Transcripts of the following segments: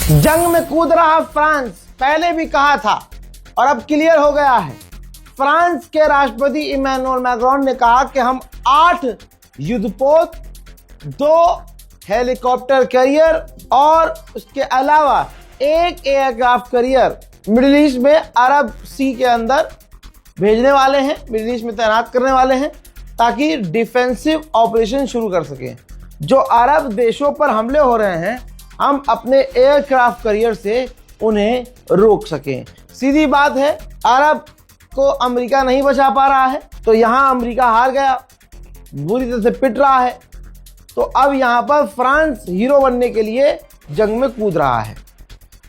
जंग में कूद रहा फ्रांस, पहले भी कहा था और अब क्लियर हो गया है। फ्रांस के राष्ट्रपति इमैनुअल मैक्रोन ने कहा कि हम 8 युद्धपोत, 2 हेलीकॉप्टर कैरियर और उसके अलावा 1 एयरक्राफ्ट कैरियर मिडिल ईस्ट में अरब सी के अंदर भेजने वाले हैं, मिडिल ईस्ट में तैनात करने वाले हैं ताकि डिफेंसिव ऑपरेशन शुरू कर सकें। जो अरब देशों पर हमले हो रहे हैं हम अपने एयरक्राफ्ट कैरियर से उन्हें रोक सकें। सीधी बात है, अरब को अमेरिका नहीं बचा पा रहा है तो यहां अमेरिका हार गया, बुरी तरह से पिट रहा है। तो अब यहां पर फ्रांस हीरो बनने के लिए जंग में कूद रहा है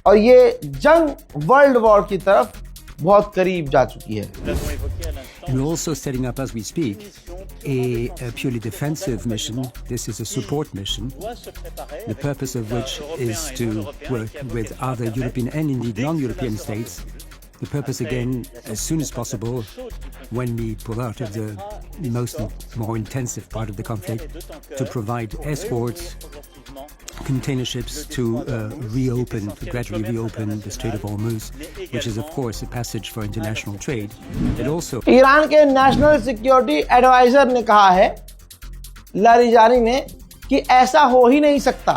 और ये जंग वर्ल्ड वॉर की तरफ बहुत करीब जा चुकी है। We're also setting up, as we speak, a purely defensive mission. This is a support mission, the purpose of which is to work with other European and indeed non-European states. The purpose, again, as soon as possible, when we pull out of the more intensive part of the conflict, to provide escorts, container ships to gradually reopen the Strait of Hormuz, which is of course a passage for international trade. It also Iran के national security adviser ने कहा है, Larijani ने, कि ऐसा हो ही नहीं सकता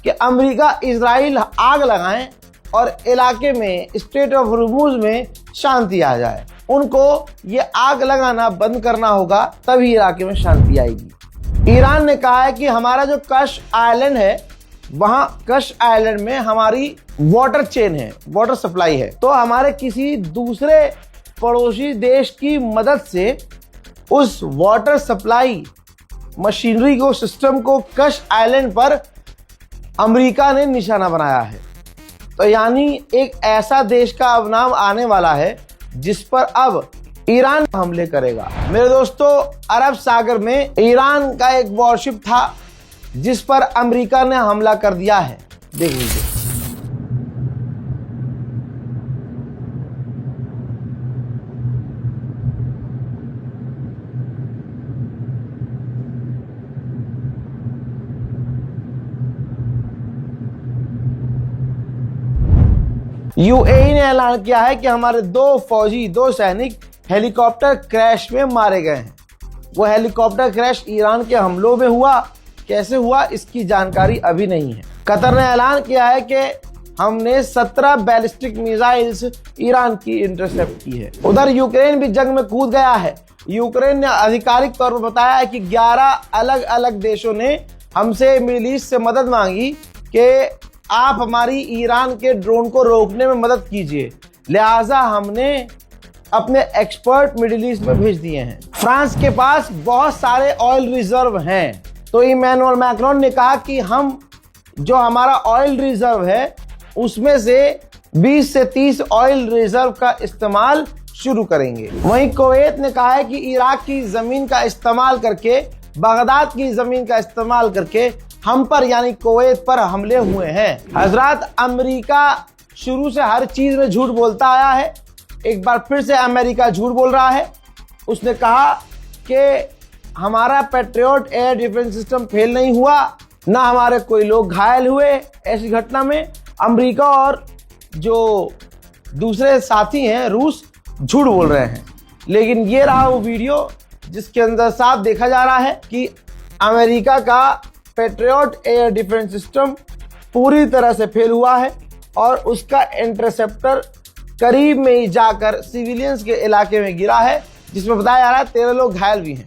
कि अमेरिका इजराइल आग लगाएं और इलाके में स्ट्रेट ऑफ हॉर्मुज में शांति आ जाए। उनको ये आग लगाना बंद करना होगा, तभी इलाके में शांति आएगी। ईरान ने कहा है कि हमारा जो कश आइलैंड है, वहां कश आइलैंड में हमारी वाटर चेन है, वाटर सप्लाई है, तो हमारे किसी दूसरे पड़ोसी देश की मदद से उस वाटर सप्लाई मशीनरी को, सिस्टम को कश आइलैंड पर अमेरिका ने निशाना बनाया है। तो यानी एक ऐसा देश का अब नाम आने वाला है जिस पर अब ईरान हमले करेगा। मेरे दोस्तों, अरब सागर में ईरान का एक वॉरशिप था जिस पर अमेरिका ने हमला कर दिया है। देख लीजिए। यूएई ने ऐलान किया है कि हमारे 2 सैनिक हेलीकॉप्टर क्रैश में मारे गए हैं। वो हेलीकॉप्टर क्रैश ईरान के हमलों में हुआ, कैसे हुआ इसकी जानकारी अभी नहीं है। कतर ने ऐलान किया है कि हमने 17 बैलिस्टिक मिसाइल्स ईरान की इंटरसेप्ट की है। उधर यूक्रेन भी जंग में कूद गया है। यूक्रेन ने आधिकारिक तौर पर बताया है कि 11 अलग अलग देशों ने हमसे मिडिल ईस्ट से मदद मांगी कि आप हमारी ईरान के ड्रोन को रोकने में मदद कीजिए, लिहाजा हमने अपने एक्सपर्ट मिडिल ईस्ट में भेज दिए हैं। फ्रांस के पास बहुत सारे ऑयल रिजर्व हैं, तो इमैनुअल मैक्रोन ने कहा कि हम जो हमारा ऑयल रिजर्व है उसमें से 20 से 30 ऑयल रिजर्व का इस्तेमाल शुरू करेंगे। वहीं कुवैत ने कहा है कि इराक की जमीन का इस्तेमाल करके, बगदाद की जमीन का इस्तेमाल करके हम पर यानी कुवैत पर हमले हुए हैं। हजरत, अमेरिका शुरू से हर चीज में झूठ बोलता आया है। एक बार फिर से अमेरिका झूठ बोल रहा है। उसने कहा कि हमारा patriot air defence system fail नहीं हुआ, ना हमारे कोई लोग घायल हुए ऐसी घटना में। अमेरिका और जो दूसरे साथी हैं रूस झूठ बोल रहे हैं। लेकिन ये रहा वो वीडियो जिसके अंदर साफ देखा जा रहा है कि अमेरिका का पैट्रियट एयर डिफेंस सिस्टम पूरी तरह से फेल हुआ है और उसका इंटरसेप्टर करीब में ही जाकर सिविलियंस के इलाके में गिरा है, जिसमें बताया जा रहा है 13 लोग घायल भी हैं।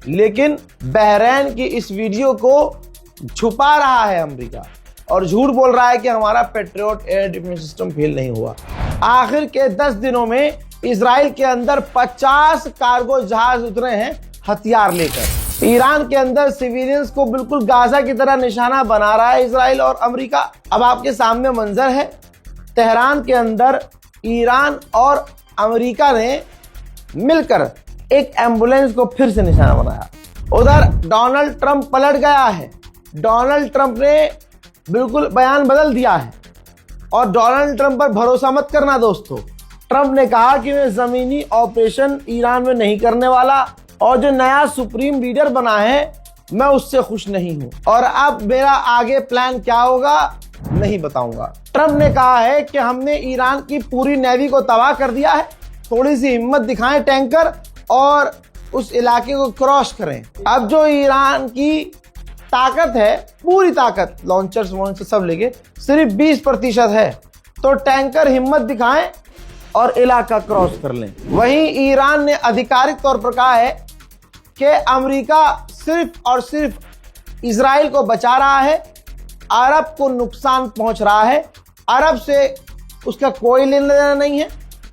लेकिन बहरैन की इस वीडियो को छुपा रहा है अमेरिका और झूठ बोल रहा है कि हमारा patriot air defence system fail नहीं हुआ। आखिर के 10 दिनों में इजराइल के अंदर 50 कार्गो जहाज उतरे हैं हथियार लेकर। ईरान के अंदर सिविलियंस को बिल्कुल गाजा की तरह निशाना बना रहा है इजराइल और अमेरिका। अब आपके सामने मंजर है, तेहरान के अंदर ईरान और अमेरिका ने मिलकर एक एम्बुलेंस को फिर से निशाना बनाया। उधर डोनाल्ड ट्रंप पलट गया है। डोनाल्ड ट्रंप ने बिल्कुल बयान बदल दिया है और डोनाल्ड ट्रंप पर भरोसा मत करना दोस्तों। ट्रंप ने कहा कि मैं जमीनी ऑपरेशन ईरान में नहीं करने वाला और जो नया सुप्रीम लीडर बना है मैं उससे खुश नहीं हूं। और अब मेरा आगे प्लान क्या होगा नहीं बताऊंगा। ट्रंप ने कहा है कि हमने ईरान की पूरी नेवी को तबाह कर दिया है, थोड़ी सी हिम्मत दिखाएं टैंकर और उस इलाके को क्रॉस करें। अब जो ईरान की ताकत है, पूरी ताकत लॉन्चर्स वॉन्चर्स सब लेके सिर्फ 20% है, तो टैंकर हिम्मत दिखाएं और इलाका क्रॉस कर लें। वहीं ईरान ने आधिकारिक तौर पर कहा है कि अमेरिका सिर्फ और सिर्फ इजराइल को बचा रहा है, अरब को नुकसान पहुंच रहा है, अरब से उसका कोई लेना देना नहीं है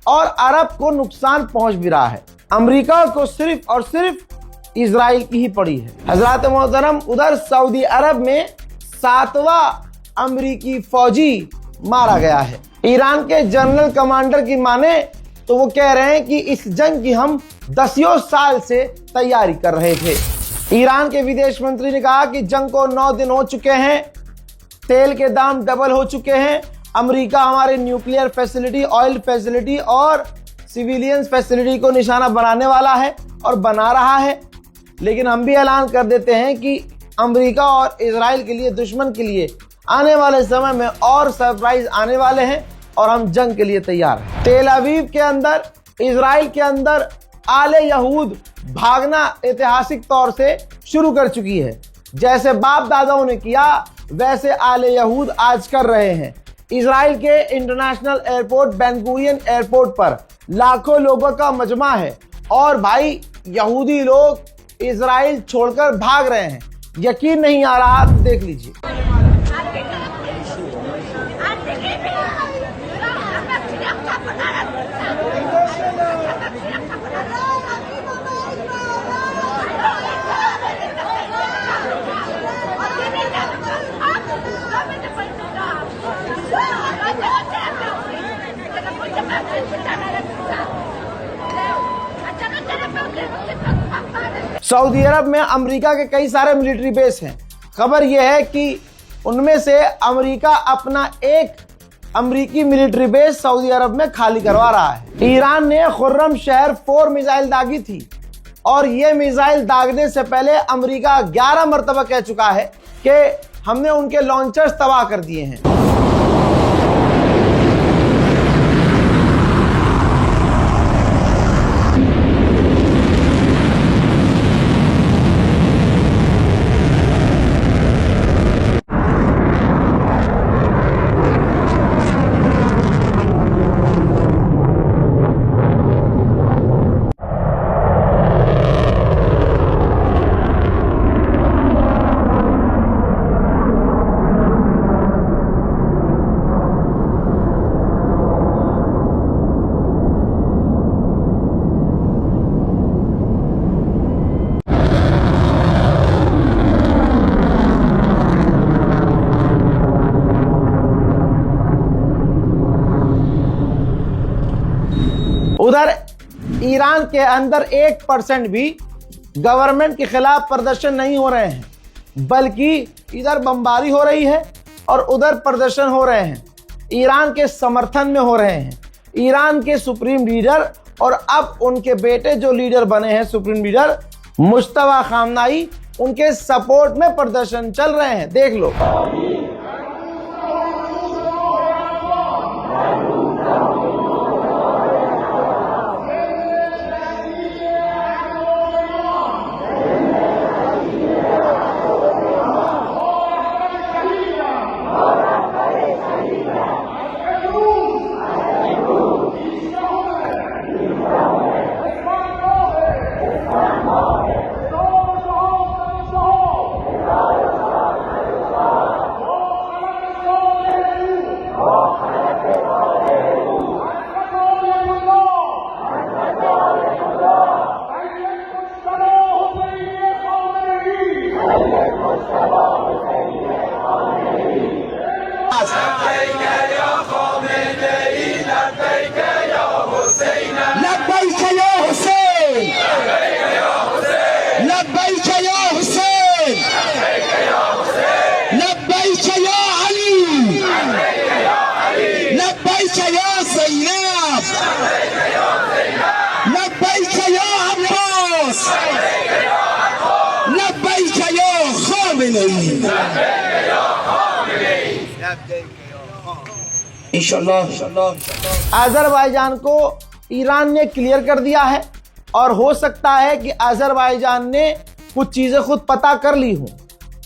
और अरब को नुकसान पहुंच भी रहा है। अमेरिका को सिर्फ और सिर्फ इजराइल की ही पड़ी है। हजरत मोहतरम, उधर सऊदी अरब में 7वां अमेरिकी फौजी मारा गया है। ईरान के जनरल कमांडर की माने तो वो कह रहे हैं कि इस जंग की हम 10 साल से तैयारी कर रहे थे। ईरान के विदेश मंत्री ने कहा कि जंग को 9 दिन हो चुके हैं, तेल के दाम डबल हो चुके हैं, अमेरिका हमारे न्यूक्लियर फैसिलिटी, ऑयल फैसिलिटी और सिविलियंस फैसिलिटी को निशाना बनाने वाला है और बना रहा है। लेकिन हम भी ऐलान कर देते हैं कि अमेरिका और इजराइल के लिए, दुश्मन के लिए आने वाले समय में और सरप्राइज आने वाले हैं और हम जंग के लिए तैयार हैं। तेल अवीव के अंदर, इजराइल के अंदर आले यहूद भागना ऐतिहासिक तौर से शुरू कर चुकी है। जैसे बाप दादाओं ने किया वैसे आले यहूद आज कर रहे हैं। इजराइल के international airport Ben Gurion airport पर लाखों लोगों का मजमा है और भाई यहूदी लोग इजराइल छोड़कर भाग रहे हैं। यकीन नहीं आ रहा तो देख लीजिए। सऊदी अरब में अमेरिका के कई सारे मिलिट्री बेस हैं। खबर यह है कि उनमें से अमेरिका अपना एक अमेरिकी मिलिट्री बेस सऊदी अरब में खाली करवा रहा है। ईरान ने खुर्रम शहर 4 मिसाइल दागी थी और यह मिसाइल दागने से पहले अमेरिका 11 मरतबा कह चुका है कि हमने उनके लॉन्चर्स तबाह कर दिए हैं। उधर ईरान के अंदर 1% भी गवर्नमेंट के खिलाफ प्रदर्शन नहीं हो रहे हैं, बल्कि इधर बमबारी हो रही है और उधर प्रदर्शन हो रहे हैं। ईरान के समर्थन में हो रहे हैं। ईरान के सुप्रीम लीडर और अब उनके बेटे जो लीडर बने हैं, सुप्रीम लीडर मुश्तबा खामनाई, उनके सपोर्ट में प्रदर्शन चल रहे हैं। देख लो। अजरबैजान को ईरान ने क्लियर कर दिया है और हो सकता है कि अजरबैजान ने कुछ चीजें खुद पता कर ली हों।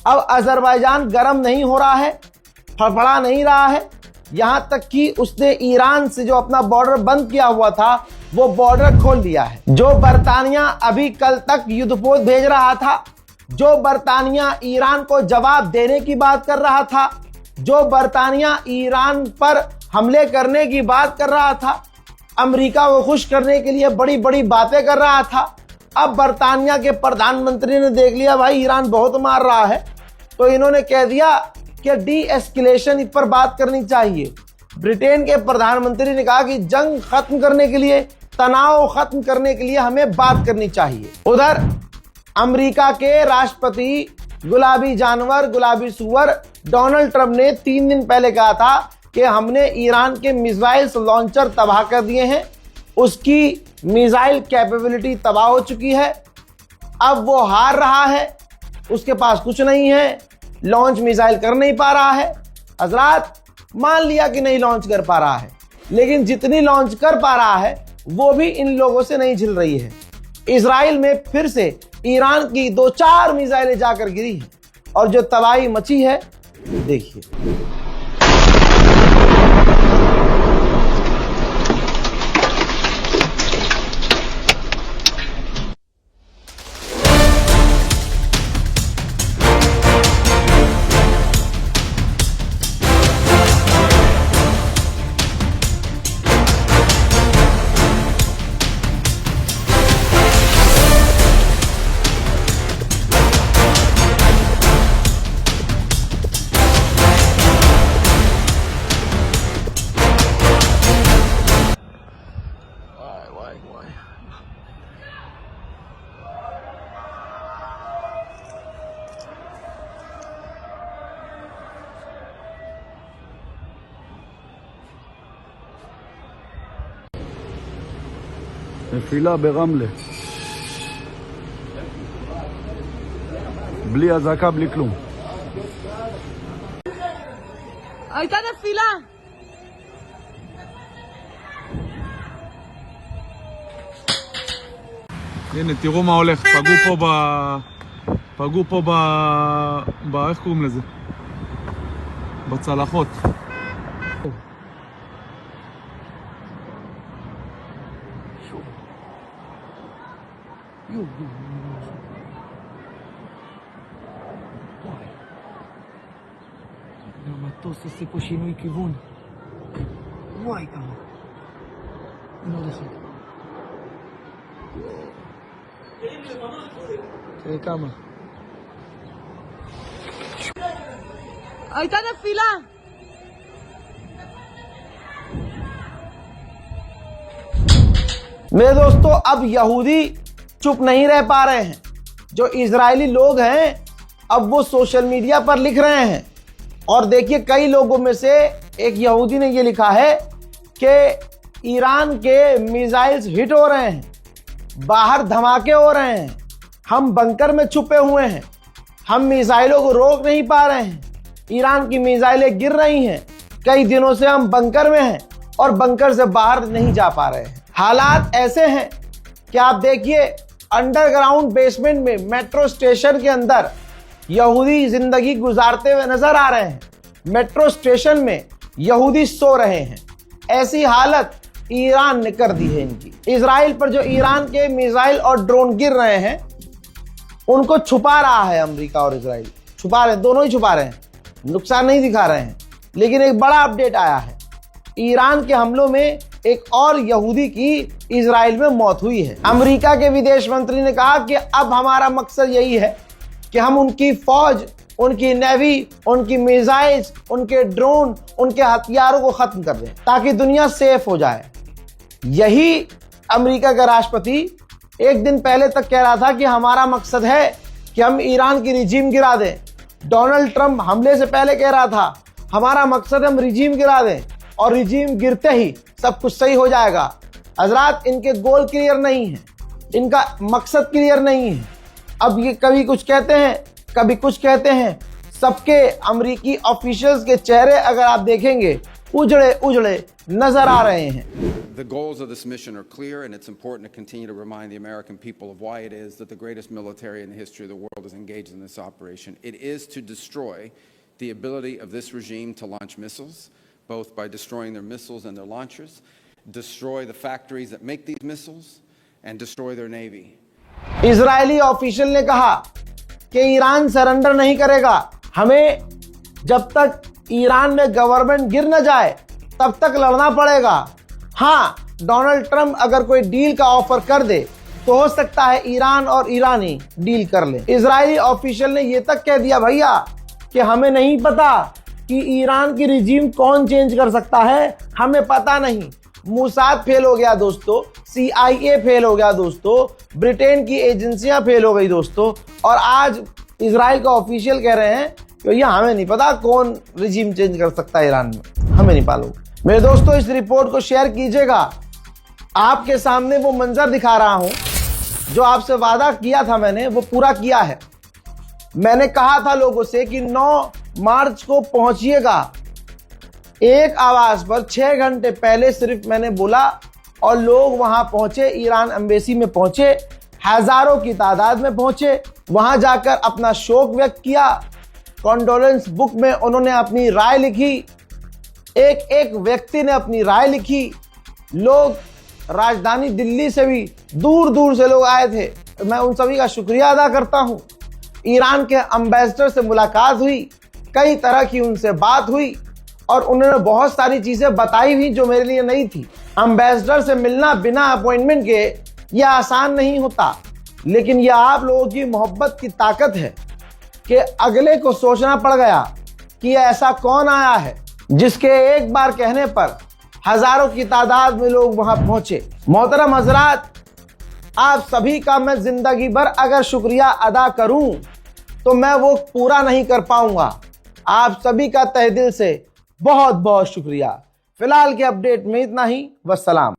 अब अजरबैजान गर्म नहीं हो रहा है, फड़फड़ा नहीं रहा है, यहां तक कि उसने ईरान से जो अपना बॉर्डर बंद किया हुआ था वो बॉर्डर खोल दिया है। जो बरतानिया अभी कल तक युद्धपोत भेज रहा था, जो बरतानिया ईरान को जवाब देने की बात कर रहा था, जो बरतानिया ईरान पर हमले करने की बात कर रहा था, अमेरिका को खुश करने के लिए बड़ी बड़ी बातें कर रहा था, अब बरतानिया के प्रधानमंत्री ने देख लिया भाई ईरान बहुत मार रहा है, तो इन्होंने कह दिया कि डी एस्केलेशन पर बात करनी चाहिए। ब्रिटेन के प्रधानमंत्री ने कहा कि जंग खत्म करने के लिए, तनाव खत्म करने के लिए हमें बात करनी चाहिए। उधर अमेरिका के राष्ट्रपति गुलाबी जानवर, गुलाबी सुअर डोनाल्ड ट्रंप ने 3 दिन पहले कहा था कि हमने ईरान के मिसाइल लॉन्चर तबाह कर दिए हैं, उसकी मिसाइल कैपेबिलिटी तबाह हो चुकी है, अब वो हार रहा है, उसके पास कुछ नहीं है, लॉन्च मिसाइल कर नहीं पा रहा है। हजरात, मान लिया कि नहीं लॉन्च कर पा रहा है, लेकिन जितनी लॉन्च कर पा रहा है वो भी इन लोगों से नहीं झिल रही है। इजराइल में फिर से ईरान की 2-4 मिसाइलें जाकर गिरी हैं और जो तबाही मची है देखिए। נפילה ברמלה, בלי אזעקה, בלי כלום. הייתה נפילה. הנה, תראו מה הולך, פגעו פה איך קוראים לזה? בצלחות. המטוס עושה פה שינוי כיוון. וואי כמה. הנה עוד אחד. תראה כמה. הייתה נפילה. मेरे दोस्तों, अब यहूदी चुप नहीं रह पा रहे हैं। जो इजरायली लोग हैं अब वो सोशल मीडिया पर लिख रहे हैं और देखिए कई लोगों में से एक यहूदी ने ये लिखा है कि ईरान के मिसाइल्स हिट हो रहे हैं, बाहर धमाके हो रहे हैं, हम बंकर में छुपे हुए हैं, हम मिसाइलों को रोक नहीं पा रहे हैं, ईरान की मिसाइलें गिर रही हैं, कई दिनों से हम बंकर में हैं और बंकर से बाहर नहीं जा पा रहे हैं। हालात ऐसे हैं कि आप देखिए अंडरग्राउंड बेसमेंट में मेट्रो स्टेशन के अंदर यहूदी जिंदगी गुजारते हुए नजर आ रहे हैं। मेट्रो स्टेशन में यहूदी सो रहे हैं। ऐसी हालत ईरान ने कर दी है इनकी। इजराइल पर जो ईरान के मिसाइल और ड्रोन गिर रहे हैं उनको छुपा रहा है अमेरिका और इजराइल, छुपा रहे हैं, दोनों ही छुपा रहे हैं, नुकसान नहीं दिखा रहे हैं। लेकिन एक बड़ा अपडेट आया है, ईरान के हमलों में एक और यहूदी की इजराइल में मौत हुई है। अमेरिका के विदेश मंत्री ने कहा कि अब हमारा मकसद यही है कि हम उनकी फौज, उनकी नेवी, उनकी मिसाइल्स, उनके ड्रोन, उनके हथियारों को खत्म कर दें ताकि दुनिया सेफ हो जाए। यही अमेरिका का राष्ट्रपति एक दिन पहले तक कह रहा था कि हमारा मकसद है कि हम ईरान की रिजीम गिरा दें। डोनाल्ड ट्रंप हमले से पहले कह रहा था हमारा मकसद हम रिजीम गिरा दें और रिजीम गिरते ही सब कुछ सही हो जाएगा। हजरात, इनके गोल क्लियर नहीं है, इनका मकसद क्लियर नहीं है। अब ये कभी कुछ कहते हैं, कभी कुछ कहते हैं, सबके अमेरिकी ऑफिशियल्स के चेहरे अगर आप देखेंगे उजड़े उजड़े नजर आ रहे हैं। The goals of this mission are clear, and it's important to continue to remind the American people of why it is that the greatest military in the history of the world is engaged in this operation. It is to destroy the ability of this regime to launch missiles, both by destroying their missiles and their launchers, destroy the factories that make these missiles, and destroy their navy. Israeli official ने कहा कि Iran surrender नहीं करेगा। हमें जब तक Iran में government गिर न जाए तब तक लड़ना पड़ेगा। हाँ, डोनाल्ड ट्रंप अगर कोई डील का ऑफर कर दे तो हो सकता है ईरान और ईरानी डील कर ले। इजरायली ऑफिशियल ने यह तक कह दिया भैया कि हमें नहीं पता कि ईरान की रिजीम कौन चेंज कर सकता है, हमें पता नहीं। मोसाद फेल हो गया दोस्तों, CIA फेल हो गया दोस्तों, ब्रिटेन की एजेंसियां फेल हो गई दोस्तों, और आज इजराइल का ऑफिशियल कह रहे हैं कि भैया हमें नहीं पता कौन रिजीम चेंज कर सकता है ईरान में, हमें नहीं मालूम। मेरे दोस्तों, इस रिपोर्ट को शेयर कीजिएगा। आपके सामने वो मंजर दिखा रहा हूं जो आपसे वादा किया था मैंने, वो पूरा किया है। मैंने कहा था लोगों से कि 9 मार्च को पहुंचिएगा। एक आवाज पर 6 घंटे पहले सिर्फ मैंने बोला और लोग वहां पहुंचे, ईरान एम्बेसी में पहुंचे, हजारों की तादाद में पहुंचे। वहां जाकर अपना शोक व्यक्त किया, कॉन्डोलेंस बुक में उन्होंने अपनी राय लिखी, एक एक व्यक्ति ने अपनी राय लिखी। लोग राजधानी दिल्ली से भी दूर दूर से लोग आए थे। मैं उन सभी का शुक्रिया अदा करता हूं। ईरान के एम्बेसडर से मुलाकात हुई, कई तरह की उनसे बात हुई और उन्होंने बहुत सारी चीजें बताई भी जो मेरे लिए नहीं थी। एम्बेसडर से मिलना बिना अपॉइंटमेंट के यह आसान नहीं होता, लेकिन यह आप लोगों की मोहब्बत की ताकत है कि अगले को सोचना पड़ गया कि ऐसा कौन आया है जिसके एक बार कहने पर हजारों की तादाद में लोग वहां पहुंचे। मोहतरम हजरात, आप सभी का मैं जिंदगी भर अगर शुक्रिया अदा करूं तो मैं वो पूरा नहीं कर पाऊंगा। आप सभी का तहे दिल से बहुत बहुत शुक्रिया। फिलहाल के अपडेट में इतना ही। वस्सलाम।